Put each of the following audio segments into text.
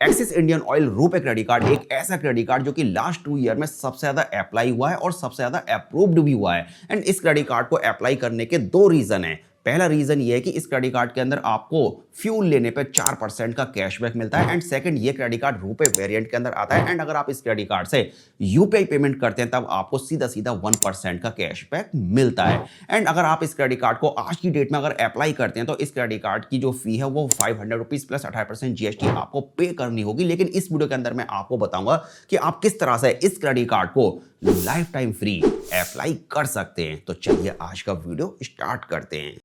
Axis Indian oil RuPay credit card एक ऐसा credit card जो कि लास्ट 2 ईयर में सबसे ज्यादा अप्लाई हुआ है और सबसे ज्यादा अप्रूव्ड भी हुआ है। एंड इस क्रेडिट कार्ड को अप्लाई करने के दो रीजन है। पहला रीजन ये है कि इस क्रेडिट कार्ड के अंदर आपको फ्यूल लेने पे 4% का कैशबैक मिलता है। एंड सेकंड, ये क्रेडिट कार्ड रुपे वेरिएंट के अंदर आता है। एंड अगर आप इस क्रेडिट कार्ड से यूपीआई पेमेंट करते हैं तब आपको सीधा सीधा 1% का कैशबैक मिलता है। एंड अगर आप इस क्रेडिट कार्ड को आज की डेट में अगर अप्लाई करते हैं तो इस क्रेडिट कार्ड की जो फी है वो 500 रुपीज प्लस 18% जीएसटी आपको पे करनी होगी। लेकिन इस वीडियो के अंदर मैं आपको बताऊंगा कि आप किस तरह से इस क्रेडिट कार्ड को लाइफ टाइम फ्री अप्लाई कर सकते हैं। तो चलिए आज का वीडियो स्टार्ट करते हैं।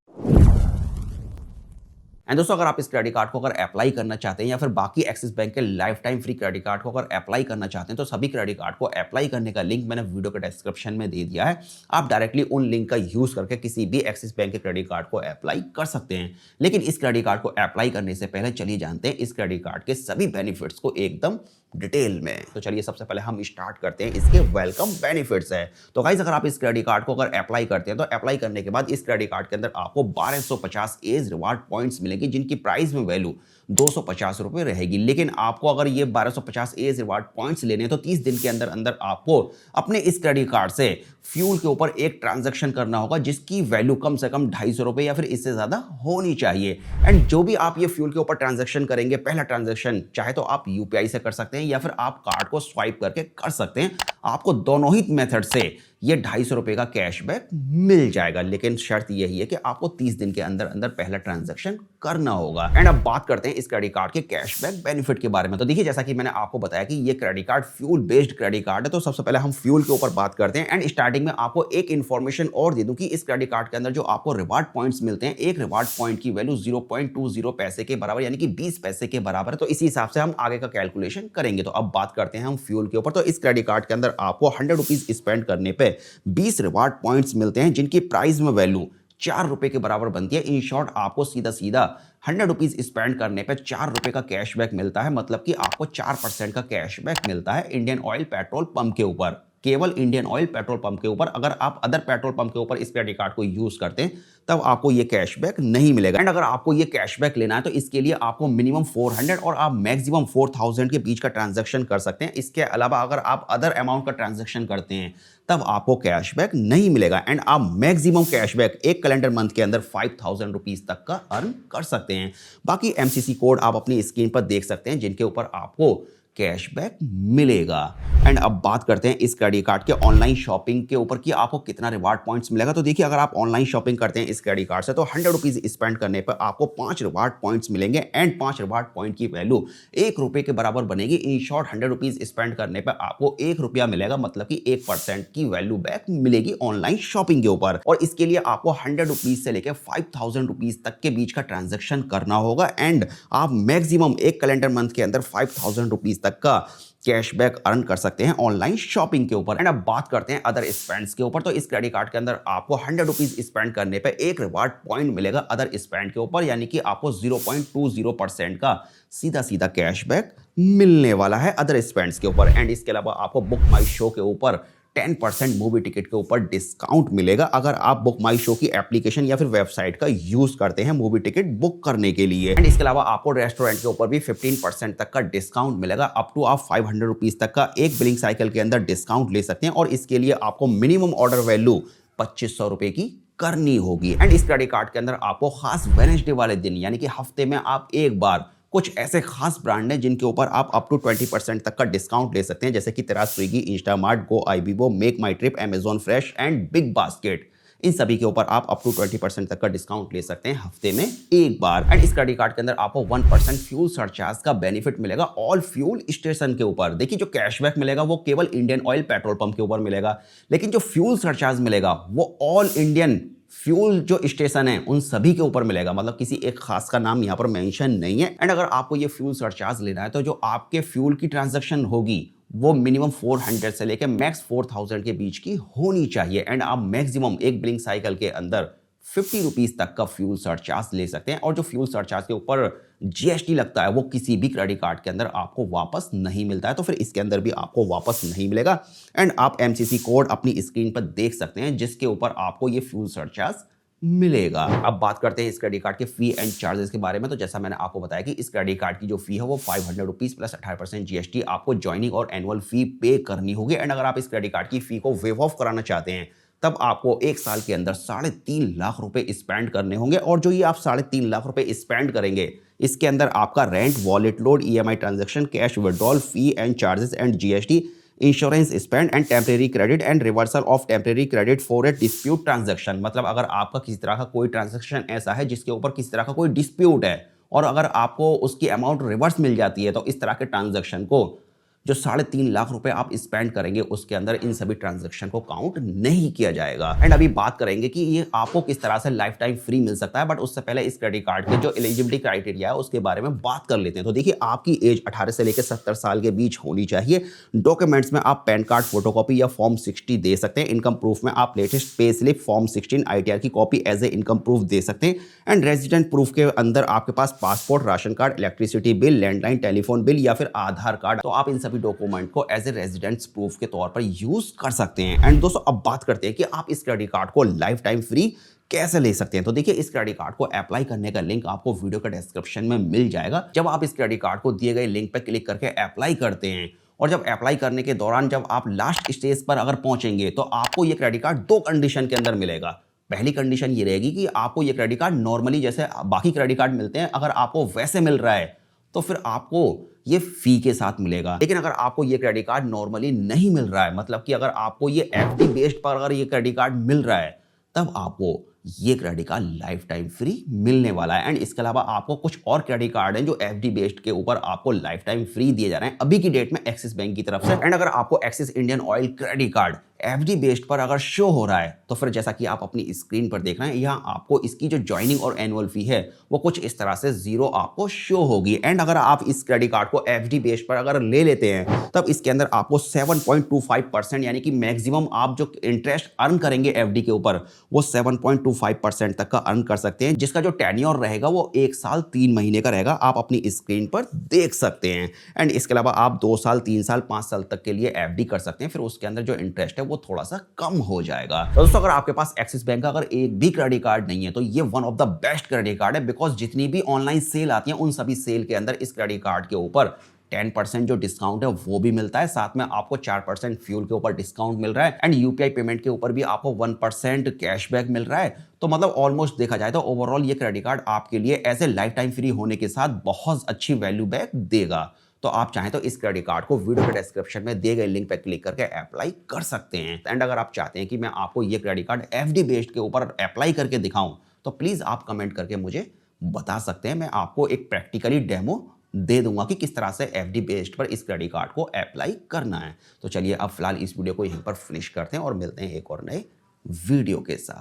एंड दोस्तों, अगर आप इस क्रेडिट कार्ड को अगर अप्लाई करना चाहते हैं या फिर बाकी एक्सिस बैंक के life time free credit card को अगर अप्लाई करना चाहते हैं तो सभी क्रेडिट कार्ड को अप्लाई करने का लिंक मैंने वीडियो के डिस्क्रिप्शन में दे दिया है। आप डायरेक्टली उन लिंक का यूज करके किसी भी एक्सिस बैंक के क्रेडिट कार्ड को अप्लाई कर सकते हैं। लेकिन इस क्रेडिट कार्ड को अप्लाई करने से पहले चलिए जानते हैं इस क्रेडिट कार्ड के सभी बेनिफिट्स को एकदम डिटेल में। तो चलिए सबसे पहले हम स्टार्ट करते हैं इसके वेलकम बेनिफिट्स है। तो गाइस, अगर आप इस क्रेडिट कार्ड को अगर अप्लाई करते हैं तो अप्लाई करने के बाद इस क्रेडिट कार्ड के अंदर आपको 1250 एज रिवार्ड पॉइंट्स मिलेंगे जिनकी प्राइस में वैल्यू 250 रुपए रहेगी। लेकिन आपको अगर ये 1250 एज रिवार्ड पॉइंट्स लेने तो 30 दिन के अंदर अंदर आपको अपने इस क्रेडिट कार्ड से फ्यूल के ऊपर एक ट्रांजैक्शन करना होगा जिसकी वैल्यू कम से कम 250 रुपए या फिर इससे ज्यादा होनी चाहिए। एंड जो भी आप ये फ्यूल के ऊपर ट्रांजैक्शन करेंगे, पहला ट्रांजैक्शन चाहे तो आप यूपीआई से कर सकते हैं या फिर आप कार्ड को स्वाइप करके कर सकते हैं। आपको दोनों ही मेथड से ये 250 रुपए का कैशबैक मिल जाएगा। लेकिन शर्त यही है कि आपको 30 दिन के अंदर अंदर पहला ट्रांजैक्शन करना होगा। एंड अब बात करते हैं इस क्रेडिट कार्ड के कैशबैक बेनिफिट के बारे में। तो देखिए, जैसा कि मैंने आपको बताया कि ये credit card fuel based credit card है, तो सबसे पहले हम फ्यूल के ऊपर बात करते हैं। एंड स्टार्टिंग में आपको एक इंफॉर्मेशन और दे दूं कि इस क्रेडिट कार्ड के अंदर जो आपको रिवार्ड पॉइंट्स मिलते हैं, एक रिवार्ड पॉइंट की वैल्यू 0.20 पैसे के बराबर यानी कि 20 पैसे के बराबर है। तो इसी हिसाब से हम आगे का कैलकुलेशन करेंगे। तो अब बात करते हैं हम फ्यूल के ऊपर। तो इस क्रेडिट कार्ड के अंदर आपको 100 रुपीज स्पेंड करने पे 20 रिवार्ड पॉइंट्स मिलते हैं जिनकी प्राइस में वैल्यू 4 रुपए के बराबर बनती है। इन शॉर्ट, आपको सीधा सीधा 100 रुपीज स्पेंड करने पे 4 रुपए का कैशबैक मिलता है। मतलब कि आपको 4% का कैशबैक मिलता है इंडियन ऑयल पेट्रोल पंप के ऊपर, केवल इंडियन ऑयल पेट्रोल पंप के ऊपर। अगर आप अदर पेट्रोल पंप के ऊपर इस क्रेडिट कार्ड को यूज करते हैं तब आपको ये कैशबैक नहीं मिलेगा। एंड अगर आपको ये कैशबैक लेना है तो इसके लिए आपको मिनिमम 400 और आप मैक्सिमम 4000 के बीच का ट्रांजैक्शन कर सकते हैं। इसके अलावा अगर आप अदर अमाउंट का ट्रांजैक्शन करते हैं तब आपको कैशबैक नहीं मिलेगा। एंड आप मैक्सिमम कैशबैक एक कैलेंडर मंथ के अंदर 5000 रुपीज तक का अर्न कर सकते हैं। बाकी एमसीसी कोड आप अपनी स्क्रीन पर देख सकते हैं जिनके ऊपर आपको कैशबैक मिलेगा। एंड अब बात करते हैं इस क्रेडिट कार्ड के ऑनलाइन शॉपिंग के ऊपर कि आपको कितना रिवार्ड पॉइंट्स मिलेगा। तो देखिए, अगर आप ऑनलाइन शॉपिंग करते हैं इस क्रेडिट कार्ड से तो 100 रुपीज स्पेंड करने पर आपको 5 रिवार्ड पॉइंट्स मिलेंगे। एंड 5 रिवार्ड पॉइंट की वैल्यू 1 रुपए के बराबर बनेगी। इन शॉर्ट, 100 रुपीज स्पेंड करने पर आपको 1 रुपया मिलेगा, मतलब कि 1% की वैल्यू बैक मिलेगी ऑनलाइन शॉपिंग के ऊपर। और इसके लिए आपको 100 रुपीज से लेकर 5000 रुपीज तक के बीच का ट्रांजेक्शन करना होगा। एंड आप मैक्सिमम एक कैलेंडर मंथ के अंदर 5000 रुपीज तक का कैशबैक अर्न कर सकते हैं ऑनलाइन शॉपिंग के ऊपर। एंड अब बात करते हैं अदर स्पेंड्स के ऊपर। तो इस क्रेडिट कार्ड के अंदर आपको 100 रुपीज स्पेंड करने पे एक रिवार्ड पॉइंट मिलेगा अदर स्पेंड के ऊपर, यानी कि आपको 0.20% का सीधा सीधा कैशबैक मिलने वाला है अदर स्पेंड्स के ऊपर। एंड इसके अलावा आपको बुक माई शो के ऊपर 10% मूवी टिकट के ऊपर डिस्काउंट मिलेगा अगर आप बुक माई शो की एप्लीकेशन या फिर वेबसाइट का यूज करते हैं मूवी टिकट बुक करने के लिए। एंड इसके अलावा आपको रेस्टोरेंट के ऊपर भी 15% तक का डिस्काउंट मिलेगा। अप टू आप 500 रुपीज तक का एक बिलिंग साइकिल के अंदर डिस्काउंट ले सकते हैं और इसके लिए आपको मिनिमम ऑर्डर वैल्यू 2500 रुपए की करनी होगी। एंड इस क्रेडिट कार्ड के अंदर आपको खास वेडनेसडे वाले दिन यानी कि हफ्ते में आप एक बार कुछ ऐसे खास ब्रांड हैं जिनके ऊपर आप अप टू 20% तक का डिस्काउंट ले सकते हैं, जैसे कि तेरा Swiggy, Instamart, Go Ibibo, Make My Trip, Amazon Fresh and Big Basket. इन सभी के ऊपर आप अप टू 20% तक का डिस्काउंट ले सकते हैं हफ्ते में एक बार। एंड इस क्रेडिट कार्ड के अंदर आपको 1% फ्यूल सरचार्ज का बेनिफिट मिलेगा ऑल फ्यूल स्टेशन के ऊपर। देखिए, जो कैशबैक मिलेगा वो केवल इंडियन ऑयल पेट्रोल पंप के ऊपर मिलेगा, लेकिन जो फ्यूल सरचार्ज मिलेगा वो ऑल इंडियन फ्यूल जो स्टेशन है उन सभी के ऊपर मिलेगा। मतलब किसी एक खास का नाम यहाँ पर मेंशन नहीं है। एंड अगर आपको ये फ्यूल सरचार्ज लेना है तो जो आपके फ्यूल की ट्रांजैक्शन होगी वो मिनिमम 400 से लेकर मैक्स 4000 के बीच की होनी चाहिए। एंड आप मैक्सिमम एक बिलिंग साइकिल के अंदर 50 रुपीज तक का फ्यूल सरचार्ज ले सकते हैं। और जो फ्यूल सरचार्ज के ऊपर जीएसटी लगता है वो किसी भी क्रेडिट कार्ड के अंदर आपको वापस नहीं मिलता है, तो फिर इसके अंदर भी आपको वापस नहीं मिलेगा। एंड आप एमसीसी कोड अपनी स्क्रीन पर देख सकते हैं जिसके ऊपर आपको ये फ्यूल सरचार्ज मिलेगा। अब बात करते हैं इस क्रेडिट कार्ड के फी एंड चार्जेस के बारे में। तो जैसा मैंने आपको बताया कि इस क्रेडिट कार्ड की जो फी है वो 500 रुपीज प्लस 18% जीएसटी आपको ज्वाइनिंग और एनुअल फी पे करनी होगी। एंड अगर आप इस क्रेडिट कार्ड की फी को वेव ऑफ कराना चाहते हैं तब आपको 1 साल के अंदर 3.5 लाख रुपए स्पेंड करने होंगे। और जो ये आप 3.5 लाख रुपए स्पेंड करेंगे इसके अंदर आपका rent, wallet load, EMI transaction, cash withdrawal, fee and charges and GST, insurance spend and temporary credit and reversal of temporary credit for a dispute transaction. मतलब अगर आपका किसी तरह का कोई ट्रांजैक्शन ऐसा है जिसके ऊपर किसी तरह का कोई डिस्प्यूट है और अगर आपको उसकी अमाउंट रिवर्स मिल जाती है तो इस तरह के ट्रांजैक्शन को जो 3.5 लाख रुपए आप स्पेंड करेंगे उसके अंदर इन सभी ट्रांजैक्शन को काउंट नहीं किया जाएगा। एंड अभी बात करेंगे कि ये आपको किस तरह से लाइफ टाइम फ्री मिल सकता है। बट उससे पहले इस क्रेडिट कार्ड के जो एलिजिबिलिटी क्राइटेरिया है उसके बारे में बात कर लेते हैं। तो देखिए, आपकी एज 18 से लेकर 70 साल के बीच होनी चाहिए। डॉक्यूमेंट्स में आप पैन कार्ड फोटोकॉपी या फॉर्म 60 दे सकते हैं। इनकम प्रूफ में आप latest pay slip, form 16, ITR की copy as a income proof दे सकते हैं। एंड रेजिडेंट प्रूफ के अंदर आपके पास passport, ration card, electricity bill, landline telephone bill या फिर आधार कार्ड, तो आप इन सभी डॉक्यूमेंट को एज ए रेजिडेंट्स प्रूफ के तौर पर यूज कर सकते हैं। एंड दोस्तों, अब बात करते हैं कि आप इस क्रेडिट कार्ड को लाइफ टाइम फ्री कैसे ले सकते हैं। तो देखिए, इस क्रेडिट कार्ड को अप्लाई करने का लिंक आपको वीडियो के डिस्क्रिप्शन में मिल जाएगा। जब आप इस क्रेडिट कार्ड को दिए गए लिंक पर क्लिक करके अप्लाई करते हैं और जब अप्लाई करने के दौरान जब आप लास्ट स्टेज पर अगर पहुंचेंगे तो आपको ये क्रेडिट कार्ड 2 कंडीशन के अंदर मिलेगा। पहली कंडीशन ये रहेगी कि आपको ये क्रेडिट कार्ड नॉर्मली जैसे बाकी क्रेडिट कार्ड मिलते हैं, अगर आपको वैसे मिल रहा है तो फिर आपको ये फी के साथ मिलेगा। लेकिन अगर आपको ये क्रेडिट कार्ड नॉर्मली नहीं मिल रहा है, मतलब कि अगर आपको ये एफडी बेस्ड पर अगर ये क्रेडिट कार्ड मिल रहा है, तब आपको ये credit card life time free मिलने वाला है। एंड इसके अलावा आपको कुछ और क्रेडिट कार्ड हैं जो एफडी बेस्ड के ऊपर आपको लाइफ टाइम फ्री दिए जा रहे हैं अभी की डेट में एक्सिस बैंक की तरफ से। एंड अगर आपको axis Indian oil credit card FD based पर अगर शो हो रहा है तो फिर जैसा कि आप अपनी स्क्रीन पर देख रहे हैं, यहाँ आपको इसकी जो ज्वाइनिंग और एनुअल फी है वो कुछ इस तरह से 0 आपको शो होगी। एंड अगर आप इस क्रेडिट कार्ड को एफडी बेस्ड पर अगर ले लेते हैं तब इसके अंदर आपको 7.25% यानी कि मैक्सिमम आप जो इंटरेस्ट अर्न करेंगे एफडी के ऊपर वो 7.25% तक का अर्न कर सकते हैं, जिसका जो टेन्योर रहेगा वो 1 साल 3 महीने का रहेगा। आप अपनी स्क्रीन पर देख सकते हैं। एंड इसके अलावा आप 2 साल, 3 साल, 5 साल तक के लिए एफडी कर सकते हैं। फिर उसके अंदर जो इंटरेस्ट है वो थोड़ा सा कम हो जाएगा। तो दोस्तों, अगर आपके पास एक्सिस बैंक का अगर एक भी क्रेडिट कार्ड नहीं है तो ये one of the best credit card है। बिकॉज जितनी भी ऑनलाइन सेल आती है उन सभी सेल के अंदर इस क्रेडिट कार्ड के ऊपर 10% जो डिस्काउंट है वो भी मिलता है। साथ में आपको 4% फ्यूल के ऊपर डिस्काउंट मिल रहा है। एंड यूपीआई पेमेंट के ऊपर भी आपको 1% कैशबैक मिल रहा है। तो मतलब ऑलमोस्ट देखा जाए तो ओवरऑल ये क्रेडिट कार्ड आपके लिए as a lifetime free होने के साथ बहुत अच्छी वैल्यू बैक देगा। तो आप चाहें तो इस क्रेडिट कार्ड को वीडियो के डिस्क्रिप्शन में दिए गए लिंक पर क्लिक करके अप्लाई कर सकते हैं। एंड अगर आप चाहते हैं कि मैं आपको ये क्रेडिट कार्ड एफडी बेस्ड के ऊपर अप्लाई करके दिखाऊं तो प्लीज आप कमेंट करके मुझे बता सकते हैं। मैं आपको एक प्रैक्टिकली डेमो दे दूंगा कि किस तरह से एफडी बेस्ड पर इस क्रेडिट कार्ड को अप्लाई करना है। तो चलिए अब फिलहाल इस वीडियो को यहीं पर फिनिश करते हैं और मिलते हैं एक और नए वीडियो के साथ।